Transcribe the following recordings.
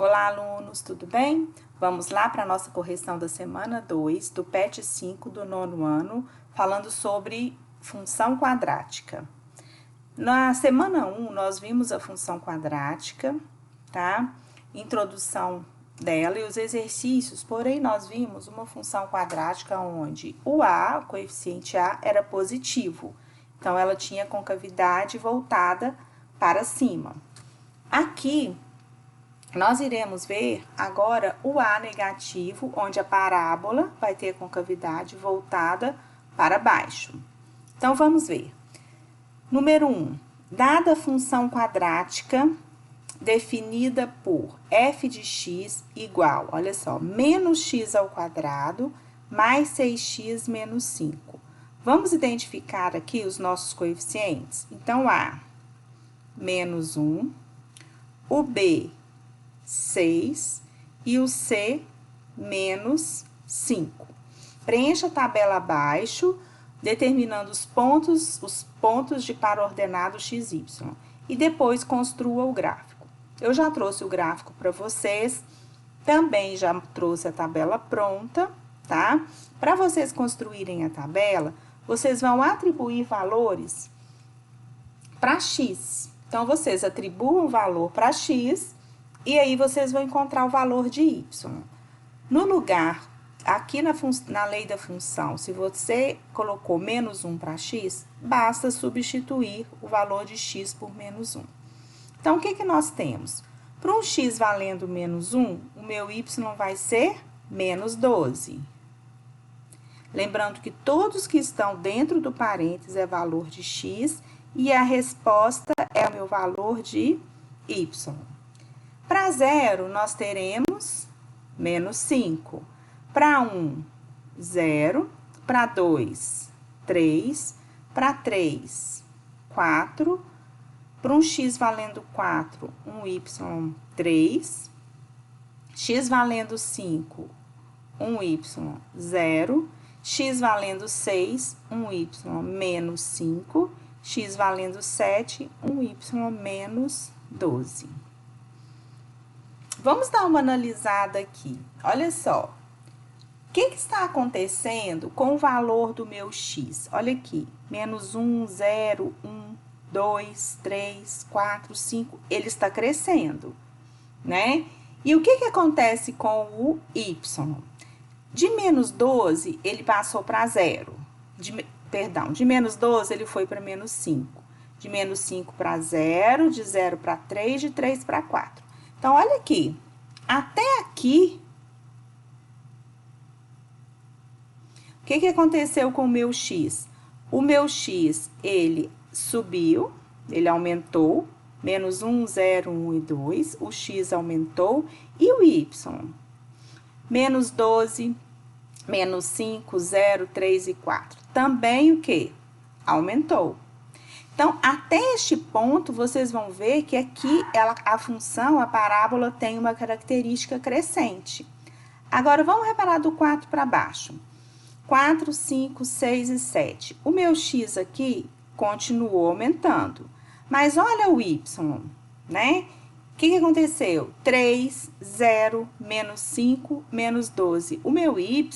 Olá, alunos, tudo bem? Vamos lá para a nossa correção da semana 2 do PET 5 do 9º ano, falando sobre função quadrática. Na semana 1, nós vimos a função quadrática, tá? Introdução dela e os exercícios, porém, nós vimos uma função quadrática onde o A, o coeficiente A, era positivo. Então, ela tinha concavidade voltada para cima. Aqui, nós iremos ver agora o A negativo, onde a parábola vai ter a concavidade voltada para baixo. Então, vamos ver. Número 1. Dada a função quadrática definida por f de x igual, olha só, menos x ao quadrado mais 6x menos 5. Vamos identificar aqui os nossos coeficientes? Então, A, menos 1, o B, 6 e o C, menos 5. Preencha a tabela abaixo, determinando os pontos de par ordenado XY. E depois construa o gráfico. Eu já trouxe o gráfico para vocês, também já trouxe a tabela pronta, tá? Para vocês construírem a tabela, vocês vão atribuir valores para X. Então, vocês atribuam o valor para X e aí vocês vão encontrar o valor de Y. No lugar, aqui na lei da função, se você colocou menos 1 para X, basta substituir o valor de X por menos 1. Então, o que nós temos? Para um X valendo menos 1, o meu Y vai ser menos 12. Lembrando que todos que estão dentro do parênteses é valor de X e a resposta é o meu valor de Y. Para 0, nós teremos menos 5. Para 1, 0. Para 2, 3. Para 3, 4. Para um x valendo 4, um y, 3. X valendo 5, um y, 0. X valendo 6, um y, menos 5. X valendo 7, um y, menos 12. Vamos dar uma analisada aqui. Olha só. O que está acontecendo com o valor do meu x? Olha aqui. Menos 1, 0, 1, 2, 3, 4, 5. Ele está crescendo, né? E o que acontece com o y? De menos 12, ele passou para 0. De menos 12, ele foi para menos 5. De menos 5 para 0, de 0 para 3, de 3 para 4. Então, olha aqui, até aqui, o que aconteceu com o meu x? O meu x, ele subiu, ele aumentou, menos 1, 0, 1 e 2, o x aumentou, e o y? Menos 12, menos 5, 0, 3 e 4. Também o quê? Aumentou. Então, até este ponto, vocês vão ver que aqui a função, a parábola, tem uma característica crescente. Agora, vamos reparar do 4 para baixo. 4, 5, 6 e 7. O meu x aqui continuou aumentando. Mas olha o y, né? O que aconteceu? 3, 0, menos 5, menos 12. O meu y,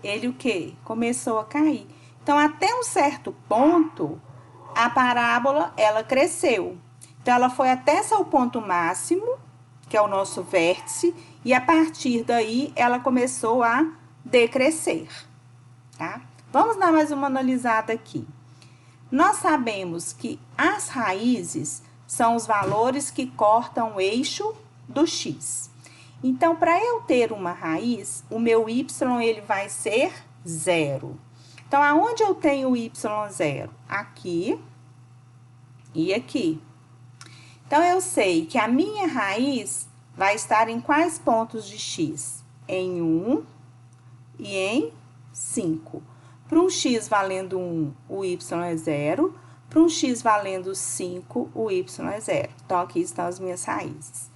ele o quê? Começou a cair. Então, até um certo ponto, a parábola, ela cresceu. Então, ela foi até seu ponto máximo, que é o nosso vértice, e a partir daí, ela começou a decrescer, tá? Vamos dar mais uma analisada aqui. Nós sabemos que as raízes são os valores que cortam o eixo do x. Então, para eu ter uma raiz, o meu y, ele vai ser 0. Então, aonde eu tenho o y0? Aqui e aqui. Então, eu sei que a minha raiz vai estar em quais pontos de x? Em 1 e em 5. Para um x valendo 1, o y é 0. Para um x valendo 5, o y é 0. Então, aqui estão as minhas raízes.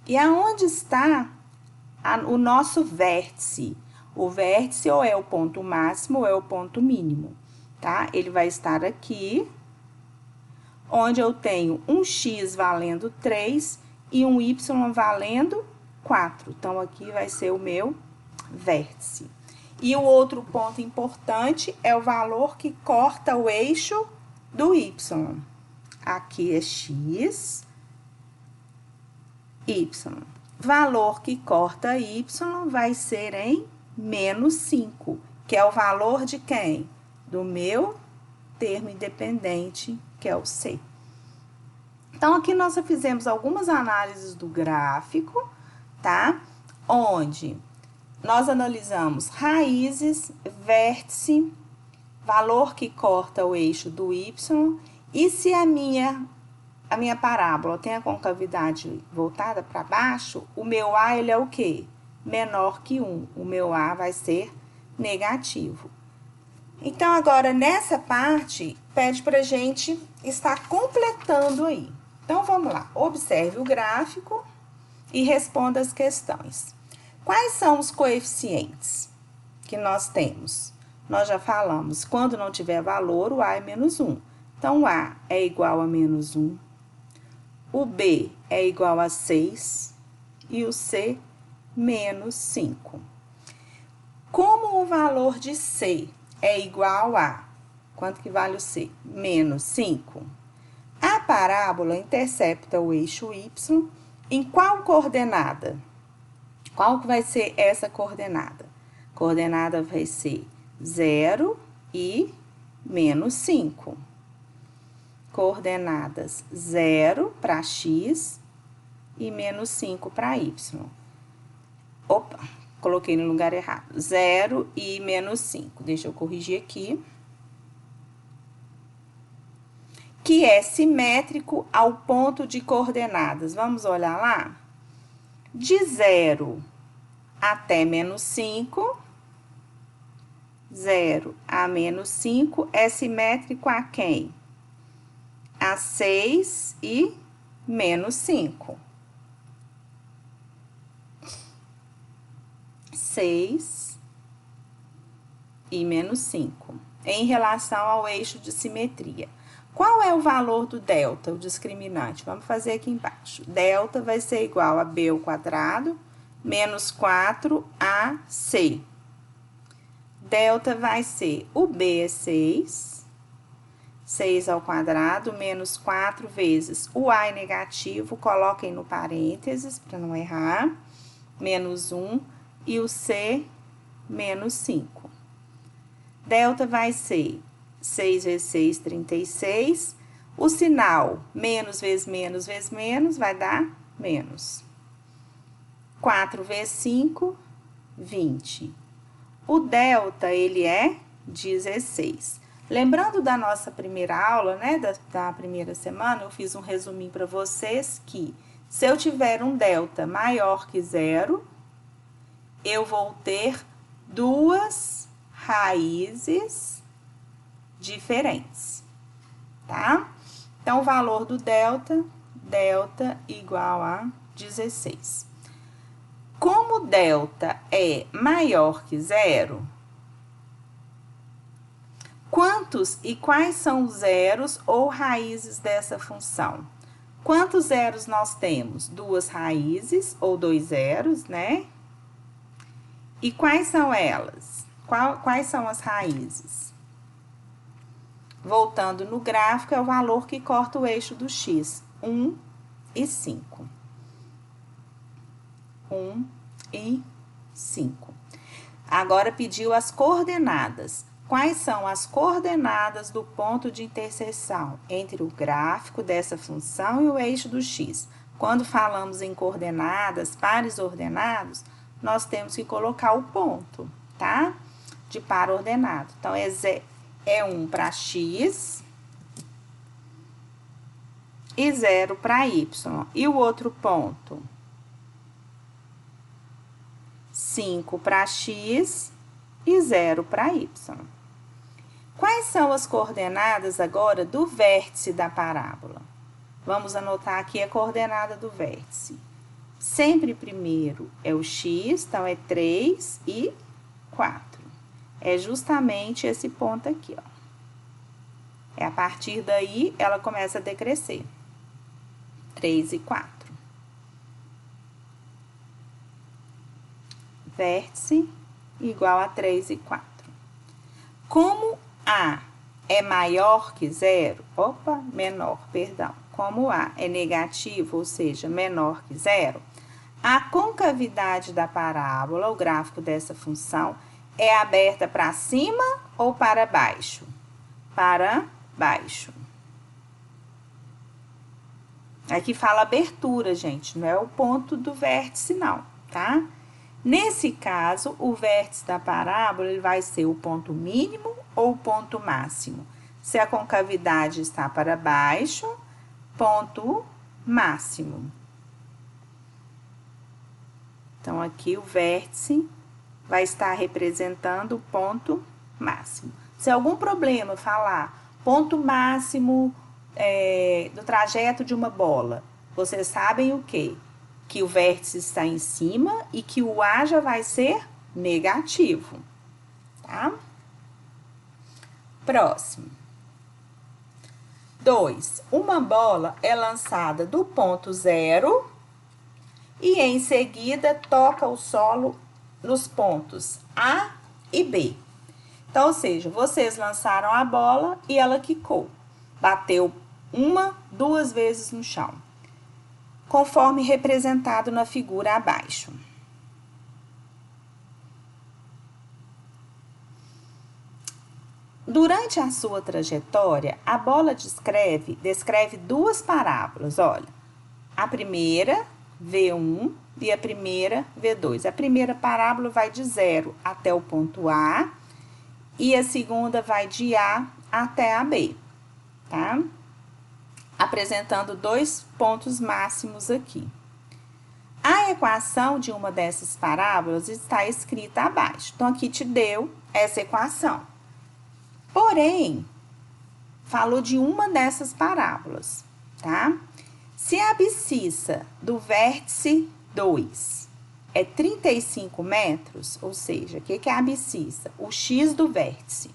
E aonde está o nosso vértice? O vértice ou é o ponto máximo ou é o ponto mínimo, tá? Ele vai estar aqui, onde eu tenho um x valendo 3 e um y valendo 4. Então, aqui vai ser o meu vértice. E o outro ponto importante é o valor que corta o eixo do y. Aqui é x, y. Valor que corta y vai ser em menos 5, que é o valor de quem? Do meu termo independente, que é o C. Então, aqui nós já fizemos algumas análises do gráfico, tá? Onde nós analisamos raízes, vértice, valor que corta o eixo do y, e se a minha parábola tem a concavidade voltada para baixo, o meu A, ele é o quê? Menor que 1. O meu A vai ser negativo. Então, agora, nessa parte, pede pra gente estar completando aí. Então, vamos lá. Observe o gráfico e responda as questões. Quais são os coeficientes que nós temos? Nós já falamos, quando não tiver valor, o A é menos 1. Então, o A é igual a menos 1. O B é igual a 6 e o C, menos 5. Como o valor de C é igual a, quanto que vale o C? Menos 5. A parábola intercepta o eixo Y em qual coordenada? Qual que vai ser essa coordenada? Coordenada vai ser 0 e menos 5. Coordenadas 0 para x e menos 5 para y. Opa, coloquei no lugar errado. 0 e menos 5. Deixa eu corrigir aqui. Que é simétrico ao ponto de coordenadas. Vamos olhar lá? De 0 até menos 5, 0 a menos 5 é simétrico a quem? A 6 e menos 5. 6 e menos 5. Em relação ao eixo de simetria. Qual é o valor do delta, o discriminante? Vamos fazer aqui embaixo. Delta vai ser igual a b ao quadrado menos 4ac. Delta vai ser, o b é 6, 6 ao quadrado menos 4 vezes o a é negativo, coloquem no parênteses para não errar, menos 1, e o c, menos 5. Delta vai ser 6 vezes 6, 36. O sinal menos vezes menos vezes menos vai dar menos. 4 vezes 5, 20. O delta, ele é 16. Lembrando da nossa primeira aula, né, da primeira semana, eu fiz um resuminho para vocês que se eu tiver um delta maior que 0, eu vou ter duas raízes diferentes, tá? Então, o valor do delta igual a 16. Como delta é maior que 0, quantos e quais são os zeros ou raízes dessa função? Quantos zeros nós temos? Duas raízes ou dois zeros, né? E quais são elas? Quais são as raízes? Voltando no gráfico, é o valor que corta o eixo do x, 1 e 5. 1 e 5. Agora, pediu as coordenadas. Quais são as coordenadas do ponto de interseção entre o gráfico dessa função e o eixo do x? Quando falamos em coordenadas, pares ordenados, nós temos que colocar o ponto, tá? De par ordenado. Então, é 1 para x e 0 para y. E o outro ponto? 5 para x e 0 para y. Quais são as coordenadas agora do vértice da parábola? Vamos anotar aqui a coordenada do vértice. Sempre primeiro é o x, então é 3 e 4. É justamente esse ponto aqui, ó. É a partir daí, ela começa a decrescer. 3 e 4. vértice igual a 3 e 4. Como A é maior que zero, como A é negativo, ou seja, menor que zero, a concavidade da parábola, o gráfico dessa função, é aberta para cima ou para baixo? Para baixo. Aqui fala abertura, gente, não é o ponto do vértice, não, tá? Nesse caso, o vértice da parábola ele vai ser o ponto mínimo ou o ponto máximo. Se a concavidade está para baixo, ponto máximo. Então, aqui o vértice vai estar representando o ponto máximo. Se algum problema falar ponto máximo do trajeto de uma bola, vocês sabem o quê? Que o vértice está em cima e que o A já vai ser negativo, tá? Próximo. 2. Uma bola é lançada do ponto 0 e em seguida toca o solo nos pontos A e B. Então, ou seja, vocês lançaram a bola e ela quicou. Bateu 1, 2 vezes no chão, conforme representado na figura abaixo. Durante a sua trajetória, a bola descreve duas parábolas, olha. A primeira, V1, e a primeira, V2. A primeira parábola vai de 0 até o ponto A, e a segunda vai de A até a B, tá? Apresentando dois pontos máximos aqui. A equação de uma dessas parábolas está escrita abaixo. Então, aqui te deu essa equação. Porém, falou de uma dessas parábolas, tá? Se a abscissa do vértice 2 é 35 metros, ou seja, o que é a abscissa? O x do vértice,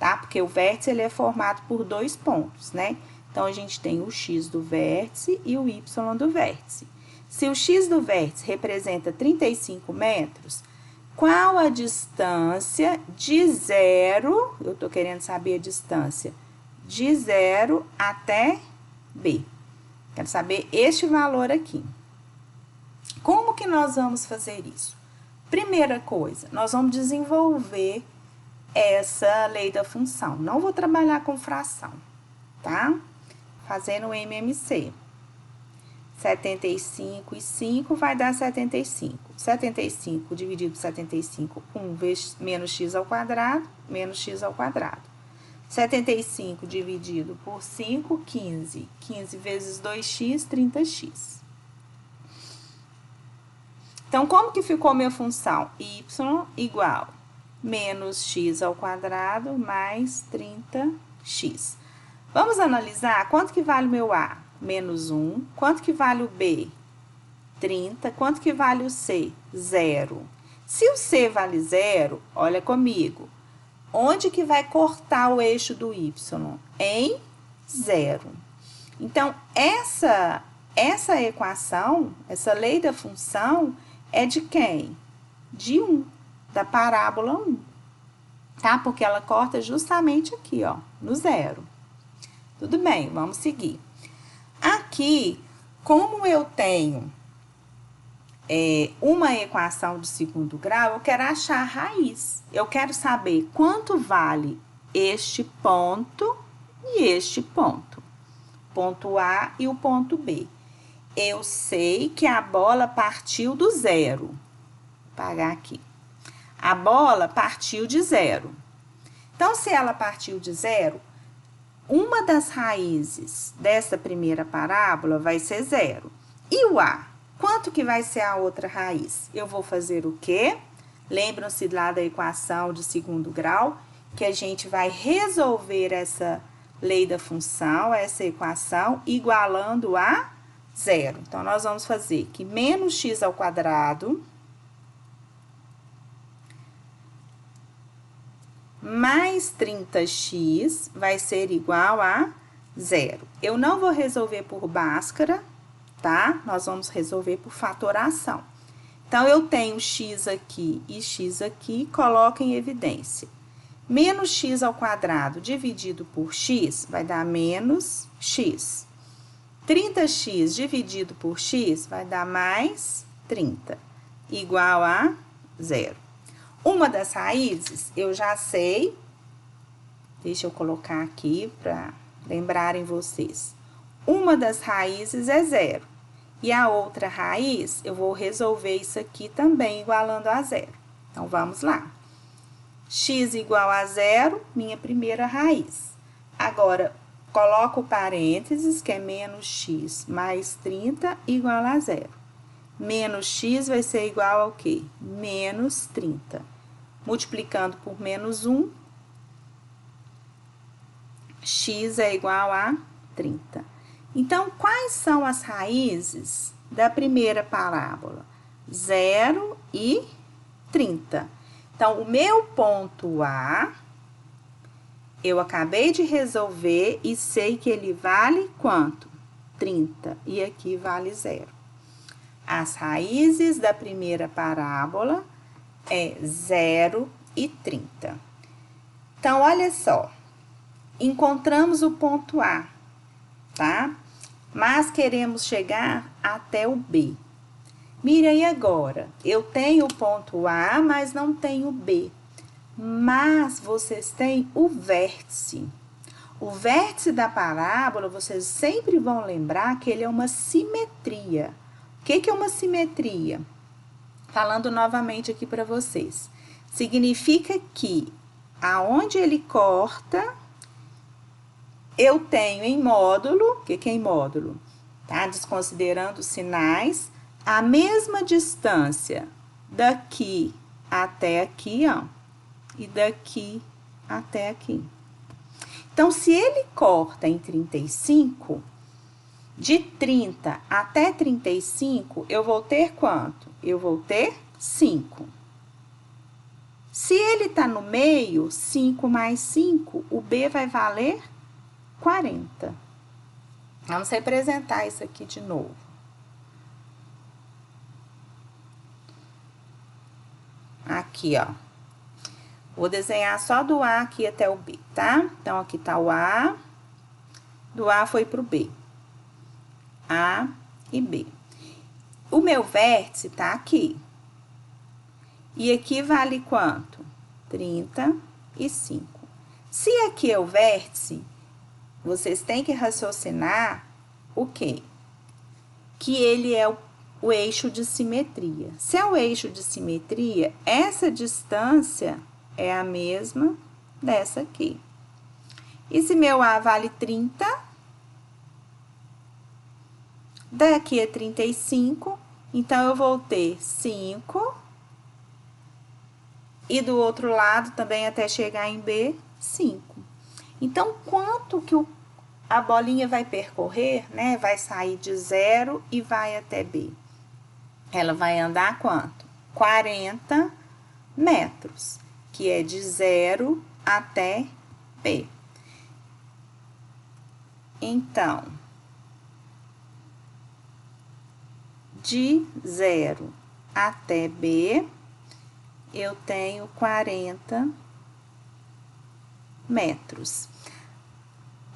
tá? Porque o vértice ele é formado por dois pontos, né? Então, a gente tem o x do vértice e o y do vértice. Se o x do vértice representa 35 metros, qual a distância de 0, eu tô querendo saber a distância, de 0 até B. Quero saber este valor aqui. Como que nós vamos fazer isso? Primeira coisa, nós vamos desenvolver essa lei da função. Não vou trabalhar com fração, tá? Fazendo o MMC. 75 e 5 vai dar 75. 75 dividido por 75, 1 vezes menos x ao quadrado, menos x ao quadrado. 75 dividido por 5, 15. 15 vezes 2x, 30x. Então, como que ficou minha função? Y igual menos x ao quadrado mais 30x. Vamos analisar quanto que vale o meu A? Menos 1. Quanto que vale o B? 30. Quanto que vale o C? 0. Se o C vale 0, olha comigo. Onde que vai cortar o eixo do Y? Em 0. Então, essa equação, essa lei da função, é de quem? De 1, da parábola 1. Tá? Porque ela corta justamente aqui, ó, no 0. Tudo bem, vamos seguir. Aqui, como eu tenho uma equação de segundo grau, eu quero achar a raiz. Eu quero saber quanto vale este ponto e este ponto. Ponto A e o ponto B. Eu sei que a bola partiu do 0. Vou apagar aqui. A bola partiu de 0. Então, se ela partiu de 0, uma das raízes dessa primeira parábola vai ser 0. E o A? Quanto que vai ser a outra raiz? Eu vou fazer o quê? Lembram-se lá da equação de segundo grau, que a gente vai resolver essa lei da função, essa equação, igualando a 0. Então, nós vamos fazer que menos x ao quadrado mais 30x vai ser igual a 0. Eu não vou resolver por Bhaskara, tá? Nós vamos resolver por fatoração. Então, eu tenho x aqui e x aqui, coloco em evidência. Menos x ao quadrado dividido por x vai dar menos x. 30x dividido por x vai dar mais 30, igual a 0. Uma das raízes, eu já sei, deixa eu colocar aqui para lembrarem vocês. Uma das raízes é 0. E a outra raiz, eu vou resolver isso aqui também igualando a 0. Então, vamos lá. X igual a 0, minha primeira raiz. Agora, coloco parênteses, que é menos x mais 30 igual a 0. Menos x vai ser igual ao quê? Menos 30. Multiplicando por menos 1, x é igual a 30. Então, quais são as raízes da primeira parábola? 0 e 30. Então, o meu ponto A, eu acabei de resolver e sei que ele vale quanto? 30. E aqui vale 0. As raízes da primeira parábola é 0 e 30. Então, olha só. Encontramos o ponto A, tá? Mas queremos chegar até o B. Mira, e agora? Eu tenho o ponto A, mas não tenho o B. Mas vocês têm o vértice. O vértice da parábola, vocês sempre vão lembrar que ele é uma simetria. O que é uma simetria? Falando novamente aqui para vocês. Significa que aonde ele corta, eu tenho em módulo, o que é em módulo? Tá? Desconsiderando os sinais, a mesma distância daqui até aqui, ó, e daqui até aqui. Então, se ele corta em 35, de 30 até 35, eu vou ter quanto? Eu vou ter 5. Se ele tá no meio, 5 mais 5, o B vai valer 40. Vamos representar isso aqui de novo. Aqui, ó. Vou desenhar só do A aqui até o B, tá? Então, aqui tá o A. Do A foi pro B. A e B. O meu vértice tá aqui. E aqui vale quanto? 35. Se aqui é o vértice, vocês têm que raciocinar o quê? Que ele é o eixo de simetria. Se é o eixo de simetria, essa distância é a mesma dessa aqui. E se meu A vale 30, daqui é 35, então eu vou ter 5. E do outro lado, também até chegar em B, 5. Então, quanto que a bolinha vai percorrer, né? Vai sair de 0 e vai até B. Ela vai andar quanto? 40 metros, que é de 0 até B. Então, de 0 até B, eu tenho 40 metros.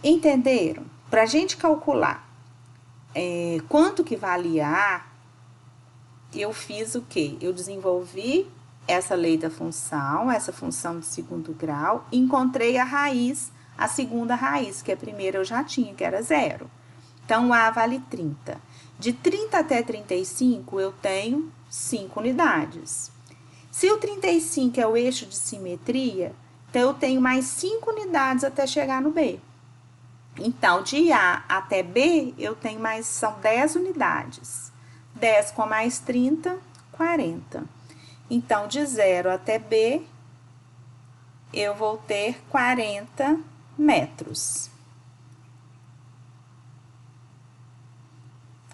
Entenderam? Para a gente calcular quanto que vale A, eu fiz o quê? Eu desenvolvi essa lei da função, essa função de segundo grau, encontrei a raiz, a segunda raiz, que a primeira eu já tinha, que era 0. Então, A vale 30. De 30 até 35, eu tenho 5 unidades. Se o 35 é o eixo de simetria, então eu tenho mais 5 unidades até chegar no B. Então, de A até B, eu tenho mais, são 10 unidades. 10 com mais 30, 40. Então, de 0 até B, eu vou ter 40 metros.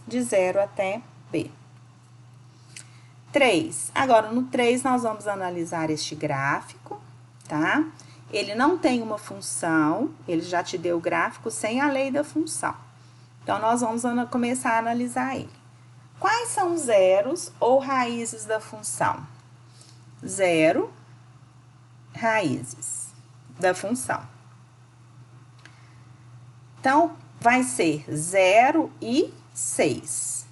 De 0 até B. 3. Agora, no 3, nós vamos analisar este gráfico, tá? Ele não tem uma função, ele já te deu o gráfico sem a lei da função. Então, nós vamos começar a analisar ele. Quais são os zeros ou raízes da função? Zero, raízes da função. Então, vai ser 0 e 6.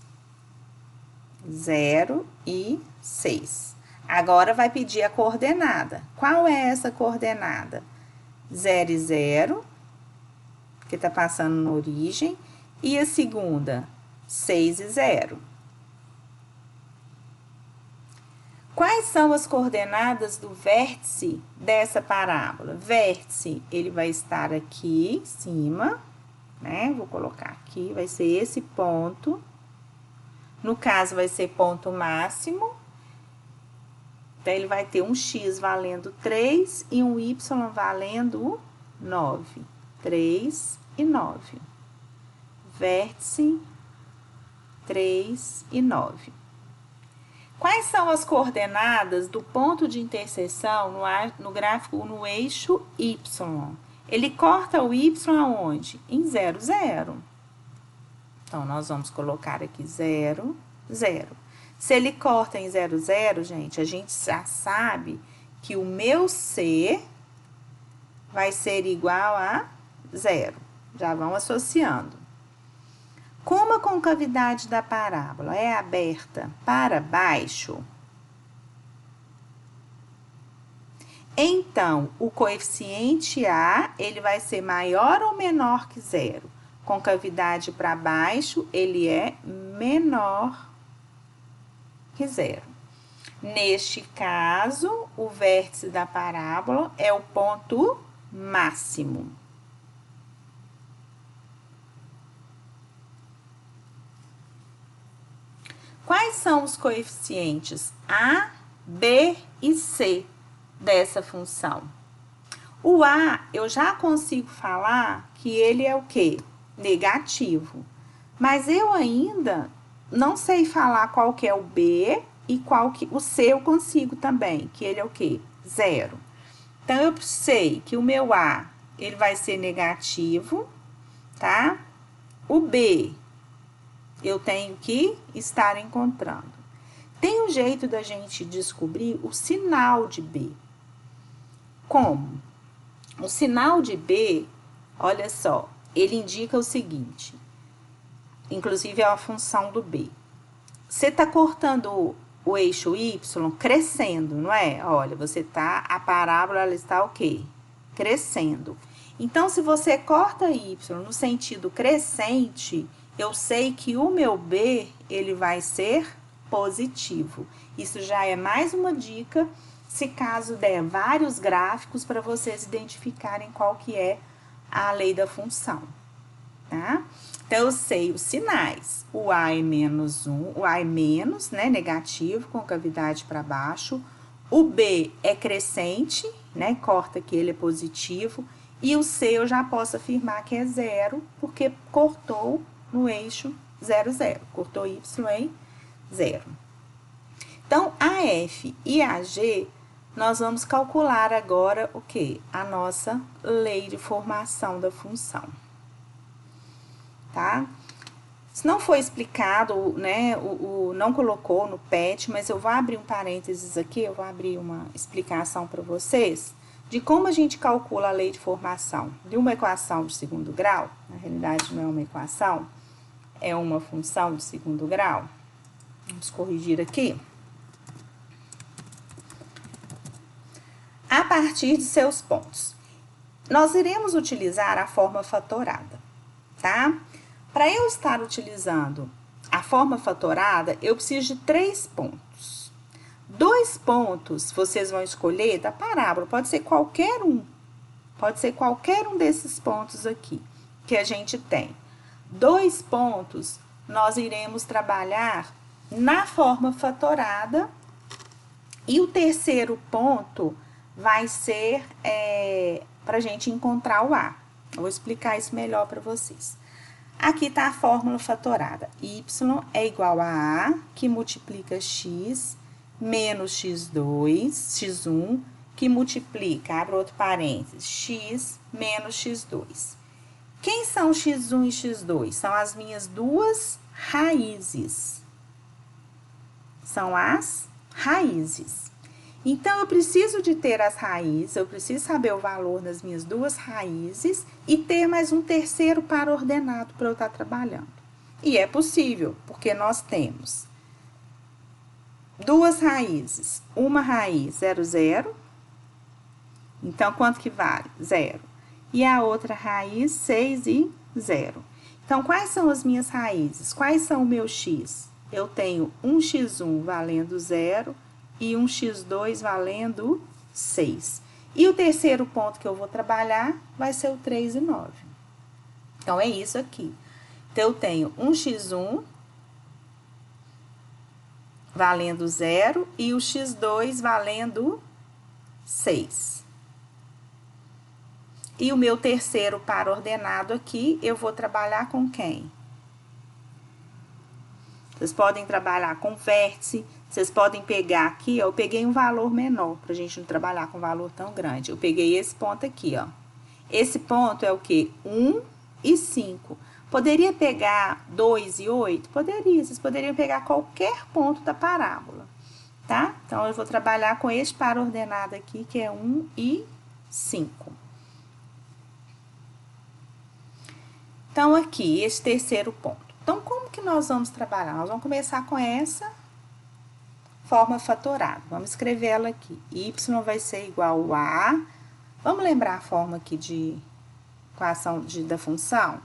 0 e 6. Agora, vai pedir a coordenada. Qual é essa coordenada? 0 e 0, que está passando na origem. E a segunda, 6 e 0. Quais são as coordenadas do vértice dessa parábola? Vértice, ele vai estar aqui em cima, né? Vou colocar aqui, vai ser esse ponto. No caso, vai ser ponto máximo. Então, ele vai ter um x valendo 3 e um y valendo 9. 3 e 9. Vértice 3 e 9. Quais são as coordenadas do ponto de interseção no gráfico no eixo y? Ele corta o y aonde? Em 0, 0. Então, nós vamos colocar aqui 0, 0. Se ele corta em 0, 0, gente, a gente já sabe que o meu C vai ser igual a 0. Já vão associando. Como a concavidade da parábola é aberta para baixo, então, o coeficiente A, ele vai ser maior ou menor que 0? Concavidade para baixo, ele é menor que 0. Neste caso, o vértice da parábola é o ponto máximo. Quais são os coeficientes A, B e C dessa função? O A, eu já consigo falar que ele é o quê? Negativo. Mas eu ainda não sei falar qual que é o B e qual que o C eu consigo também, que ele é o quê? 0. Então, eu sei que o meu A, ele vai ser negativo, tá? O B, eu tenho que estar encontrando. Tem um jeito da gente descobrir o sinal de B. Como? O sinal de B, olha só, ele indica o seguinte, inclusive é uma função do B. Você está cortando o eixo Y crescendo, não é? Olha, a parábola ela está o quê? Crescendo. Então, se você corta Y no sentido crescente, eu sei que o meu B, ele vai ser positivo. Isso já é mais uma dica, se caso der vários gráficos, para vocês identificarem qual que é a lei da função, tá? Então, eu sei os sinais. O A é menos 1, o A é menos, né, negativo, concavidade para baixo. O B é crescente, né, corta que ele é positivo. E o C eu já posso afirmar que é 0, porque cortou no eixo 0, 0. Cortou Y em 0. Então, a F e a G, nós vamos calcular agora o quê? A nossa lei de formação da função. Tá? Se não foi explicado, né, não colocou no PET, mas eu vou abrir um parênteses aqui, eu vou abrir uma explicação para vocês de como a gente calcula a lei de formação de uma equação de segundo grau. Na realidade, não é uma equação, é uma função de segundo grau. Vamos corrigir aqui. A partir de seus pontos. Nós iremos utilizar a forma fatorada, tá? Para eu estar utilizando a forma fatorada, eu preciso de 3 pontos. 2 pontos vocês vão escolher da parábola, pode ser qualquer um. Pode ser qualquer um desses pontos aqui que a gente tem. 2 pontos, nós iremos trabalhar na forma fatorada. E o terceiro ponto vai ser para a gente encontrar o A. Eu vou explicar isso melhor para vocês. Aqui está a fórmula fatorada. Y é igual a A, que multiplica X, menos X2, X1, que multiplica, abre outro parênteses, X menos X2. Quem são X1 e X2? São as minhas duas raízes, São as raízes. Então, eu preciso de ter as raízes, eu preciso saber o valor das minhas duas raízes e ter mais um terceiro par ordenado para eu estar trabalhando. E é possível, porque nós temos duas raízes. Uma raiz, 0, 0. Então, quanto que vale? 0. E a outra raiz, 6 e 0. Então, quais são as minhas raízes? Quais são o meu x? Eu tenho um x1 valendo 0 e um x2 valendo 6. E o terceiro ponto que eu vou trabalhar vai ser o 3 e 9. Então, é isso aqui. Então, eu tenho um x1 valendo 0 e o x2 valendo 6. E o meu terceiro par ordenado aqui, eu vou trabalhar com quem? Vocês podem trabalhar com vértice, vocês podem pegar aqui, ó, eu peguei um valor menor, pra gente não trabalhar com um valor tão grande. Eu peguei esse ponto aqui, ó. Esse ponto é o quê? 1 e 5. Poderia pegar 2 e 8? Poderia, vocês poderiam pegar qualquer ponto da parábola, tá? Então, eu vou trabalhar com este par ordenado aqui, que é 1 e 5. Então, aqui, esse terceiro ponto. Então, como que nós vamos trabalhar? Nós vamos começar com essa forma fatorada. Vamos escrever ela aqui. Y vai ser igual a... Vamos lembrar a forma aqui de equação da função?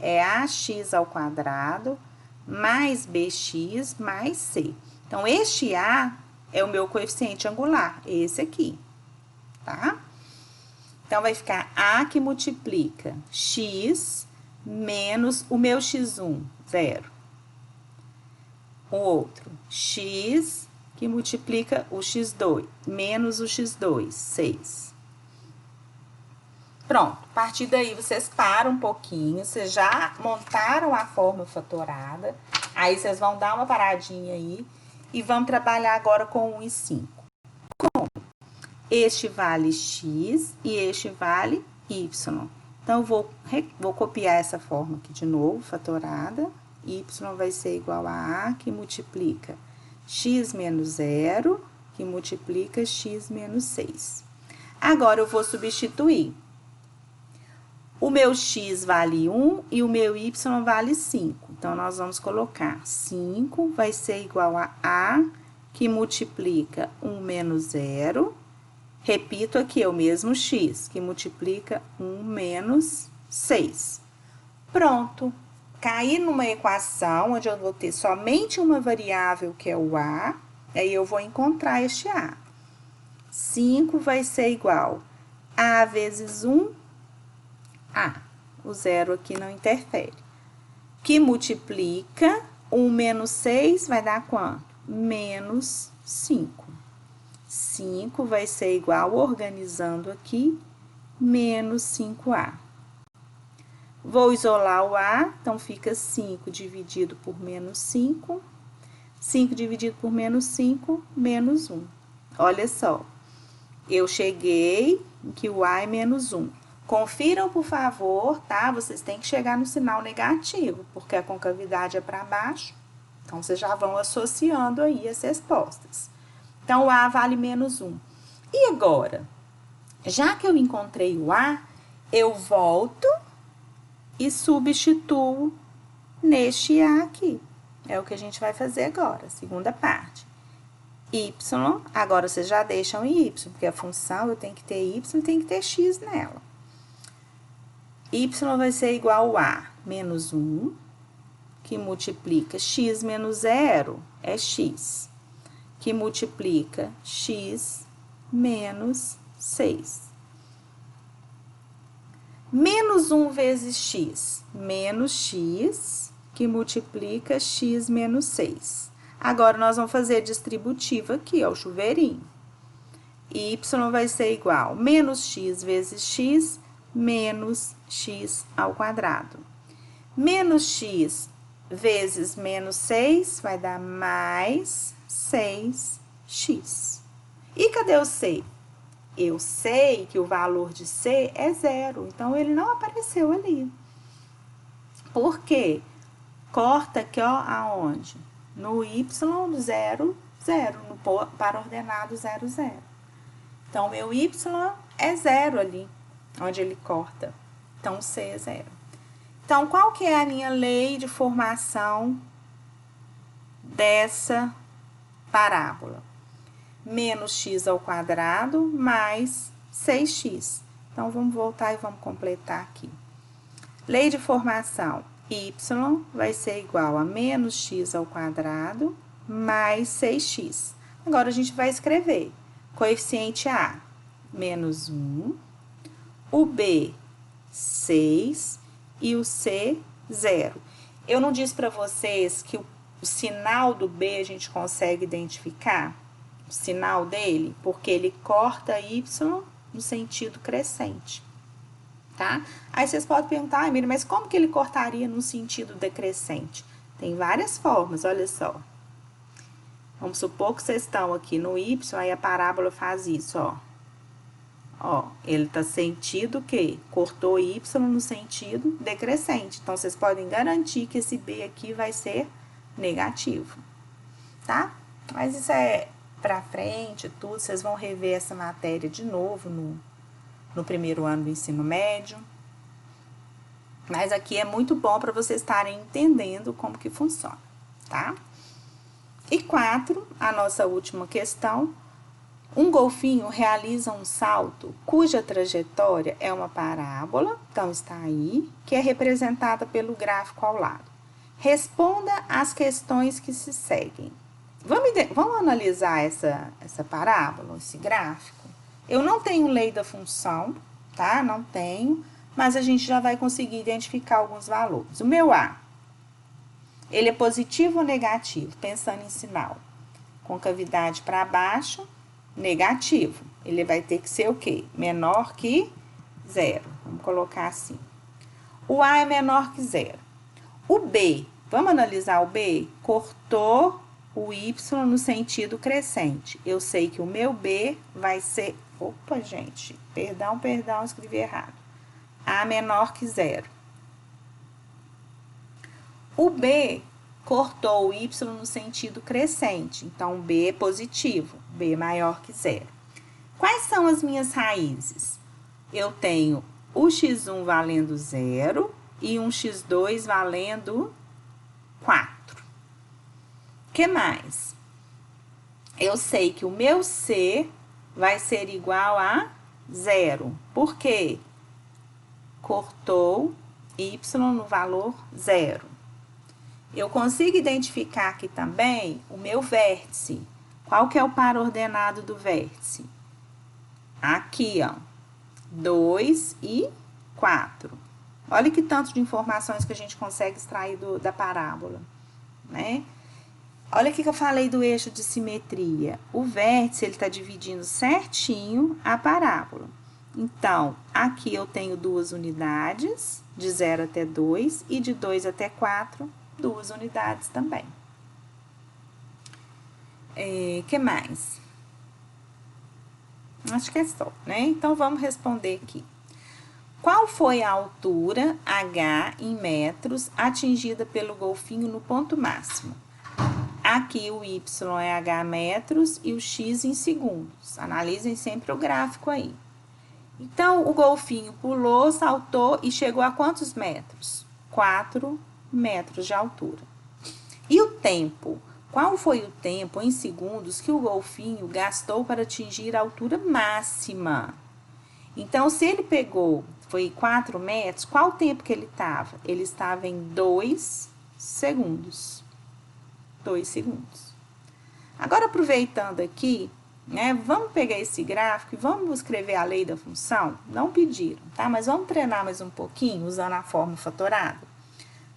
É ax ao quadrado mais bx mais c. Então, este a é o meu coeficiente angular, esse aqui, tá? Então, vai ficar a que multiplica x menos o meu x1, 0. O outro, x que multiplica o x2, menos o x2, 6. Pronto, a partir daí vocês param um pouquinho, vocês já montaram a forma fatorada, aí vocês vão dar uma paradinha aí e vamos trabalhar agora com 1 e 5. Como? Este vale x e este vale y. Então, eu vou copiar essa forma aqui de novo, fatorada. Y vai ser igual a A, que multiplica x menos 0, que multiplica x menos 6. Agora, eu vou substituir. O meu x vale 1 e o meu y vale 5. Então, nós vamos colocar 5 vai ser igual a que multiplica 1 menos 0. Repito aqui, é o mesmo x, que multiplica 1 menos 6. Pronto. Caí numa equação onde eu vou ter somente uma variável, que é o a, aí eu vou encontrar este a. 5 vai ser igual a vezes 1, a. O zero aqui não interfere. Que multiplica 1 menos 6 vai dar quanto? Menos 5. 5 vai ser igual, organizando aqui, menos 5a. Vou isolar o a, então fica 5 dividido por menos 5. 5 dividido por menos 5, menos 1. Olha só, eu cheguei em que o a é menos 1. Confiram, por favor, tá? Vocês têm que chegar no sinal negativo, porque a concavidade é para baixo. Então, vocês já vão associando aí as respostas. Então, o a vale menos 1. E agora? Já que eu encontrei o a, eu volto e substituo neste a aqui. É o que a gente vai fazer agora, segunda parte. Y, agora vocês já deixam em y, porque a função eu tenho que ter y e tem que ter x nela. Y vai ser igual a menos 1, que multiplica x menos 0, é x, que multiplica x menos 6. Menos 1 vezes x, menos x, que multiplica x menos 6. Agora, nós vamos fazer distributiva aqui, ó, o chuveirinho. Y vai ser igual a menos x vezes x, menos x ao quadrado. Menos x vezes menos 6 vai dar mais 6x. E cadê o c? Eu sei que o valor de c é 0, então ele não apareceu ali. Por quê? Corta aqui, ó, aonde? No y, 0, 0. No par ordenado, 0, 0. Então, o meu y é 0 ali, onde ele corta. Então, o c é 0. Então, qual que é a minha lei de formação dessa parábola? Menos x ao quadrado mais 6x. Então, vamos voltar e vamos completar aqui. Lei de formação, y vai ser igual a menos x ao quadrado mais 6x. Agora, a gente vai escrever coeficiente A, menos 1, o B, 6 e o C, 0. Eu não disse para vocês que o sinal do B a gente consegue identificar? O sinal dele, porque ele corta y no sentido crescente, tá? Aí vocês podem perguntar, ah, Miriam, mas como que ele cortaria no sentido decrescente? Tem várias formas, olha só. Vamos supor que vocês estão aqui no y, aí a parábola faz isso, ó. Ó, ele tá sentido o quê? Cortou y no sentido decrescente. Então, vocês podem garantir que esse b aqui vai ser negativo, tá? Mas isso é pra frente, tudo, vocês vão rever essa matéria de novo no primeiro ano do ensino médio. Mas aqui é muito bom para vocês estarem entendendo como que funciona, tá? E 4, a nossa última questão. Um golfinho realiza um salto cuja trajetória é uma parábola, então está aí, que é representada pelo gráfico ao lado. Responda às questões que se seguem. Vamos analisar essa parábola, esse gráfico? Eu não tenho lei da função, tá? Não tenho, mas a gente já vai conseguir identificar alguns valores. O meu A, ele é positivo ou negativo? Pensando em sinal. Concavidade para baixo, negativo. Ele vai ter que ser o quê? Menor que 0. Vamos colocar assim. O A é menor que 0. O B, vamos analisar o B? Cortou o y no sentido crescente. Eu sei que o meu B vai ser... Opa, gente, perdão, escrevi errado. A menor que 0. O B cortou o y no sentido crescente, então B é positivo, B maior que 0. Quais são as minhas raízes? Eu tenho o x1 valendo 0 e um x2 valendo 4. O que mais? Eu sei que o meu C vai ser igual a 0. Por quê? Cortou y no valor 0. Eu consigo identificar aqui também o meu vértice. Qual que é o par ordenado do vértice? Aqui, ó, 2 e 4. Olha que tanto de informações que a gente consegue extrair da parábola, né? Olha o que eu falei do eixo de simetria. O vértice, ele tá dividindo certinho a parábola. Então, aqui eu tenho 2 unidades, de 0 até 2, e de 2 até 4, 2 unidades também. Que mais? Acho que é só, né? Então, vamos responder aqui. Qual foi a altura H em metros atingida pelo golfinho no ponto máximo? Aqui o y é H metros e o x em segundos. Analisem sempre o gráfico aí. Então, o golfinho pulou, saltou e chegou a quantos metros? 4 metros de altura. E o tempo? Qual foi o tempo em segundos que o golfinho gastou para atingir a altura máxima? Então, se ele pegou, foi 4 metros, qual o tempo que ele estava? Ele estava em 2 segundos. 2 segundos. Agora, aproveitando aqui, né, vamos pegar esse gráfico e vamos escrever a lei da função? Não pediram, tá? Mas vamos treinar mais um pouquinho usando a forma fatorada.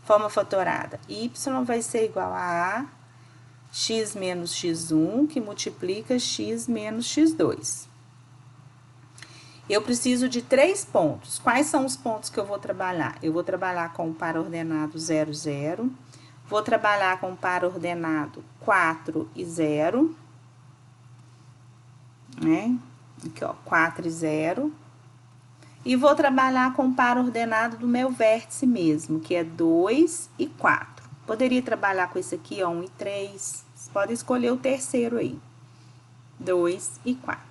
Forma fatorada, y vai ser igual a x menos x1, que multiplica x menos x2. Eu preciso de 3 pontos. Quais são os pontos que eu vou trabalhar? Eu vou trabalhar com o par ordenado 0, 0. Vou trabalhar com o par ordenado 4 e 0. Né? Aqui, ó, 4 e 0. E vou trabalhar com o par ordenado do meu vértice mesmo, que é 2 e 4. Poderia trabalhar com esse aqui, ó, 1 e 3. Vocês podem escolher o terceiro aí. 2 e 4.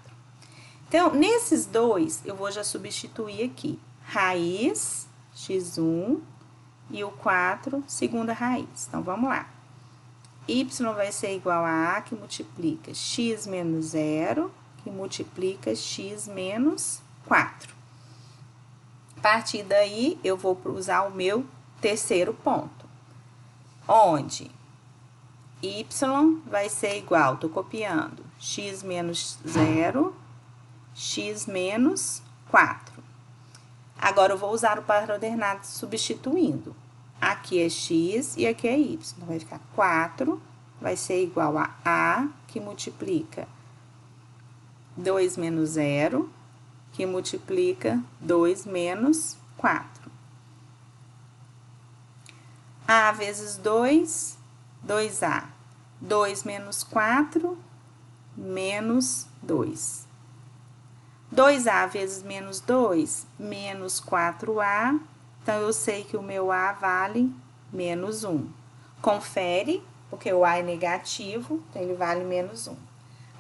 Então, nesses dois, eu vou já substituir aqui. Raiz, x1, e o 4, segunda raiz. Então, vamos lá. Y vai ser igual a A, que multiplica x menos 0, que multiplica x menos 4. A partir daí, eu vou usar o meu terceiro ponto, onde y vai ser igual, tô copiando, x menos 0, x menos 4. Agora, eu vou usar o par ordenado substituindo. Aqui é x e aqui é y. Então, vai ficar 4, vai ser igual a A, que multiplica 2 menos 0, que multiplica 2 menos 4. A vezes 2, 2A. 2 menos 4, menos 2. 2A vezes menos 2, menos 4A. Então, eu sei que o meu A vale menos 1. Confere, porque o A é negativo, então ele vale menos 1.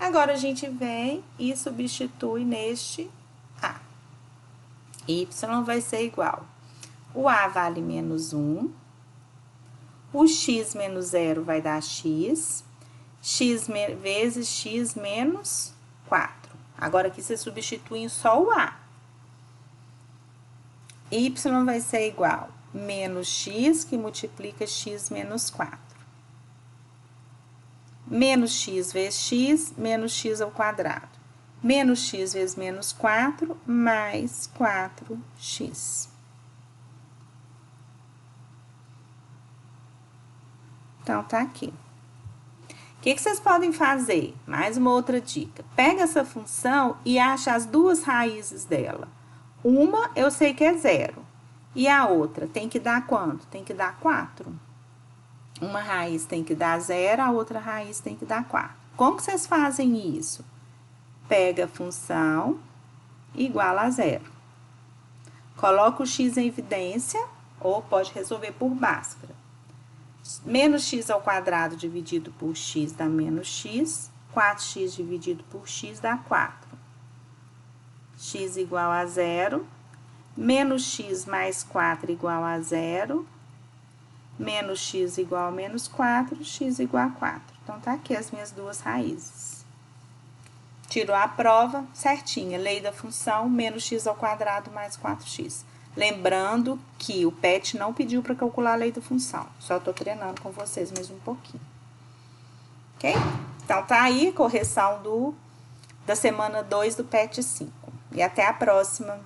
Agora, a gente vem e substitui neste A. Y vai ser igual. O A vale menos 1. O x menos 0 vai dar x. X vezes x menos 4. Agora, aqui você substitui só o A. Y vai ser igual a menos x, que multiplica x menos 4. Menos x vezes x, menos x ao quadrado. Menos x vezes menos 4, mais 4x. Então, tá aqui. O que vocês podem fazer? Mais uma outra dica. Pega essa função e acha as duas raízes dela. Uma, eu sei que é 0. E a outra, tem que dar quanto? Tem que dar 4. Uma raiz tem que dar 0, a outra raiz tem que dar 4. Como que vocês fazem isso? Pega a função igual a 0. Coloca o x em evidência, ou pode resolver por Bhaskara. Menos x ao quadrado dividido por x dá menos x. 4x dividido por x dá 4. X igual a 0, menos x mais 4 igual a 0, menos x igual a menos 4, x igual a 4. Então, tá aqui as minhas duas raízes. Tirou a prova certinha, lei da função, menos x ao quadrado mais 4x. Lembrando que o PET não pediu para calcular a lei da função, só tô treinando com vocês mais um pouquinho. Ok? Então, tá aí a correção da semana 2 do PET 5. E até a próxima.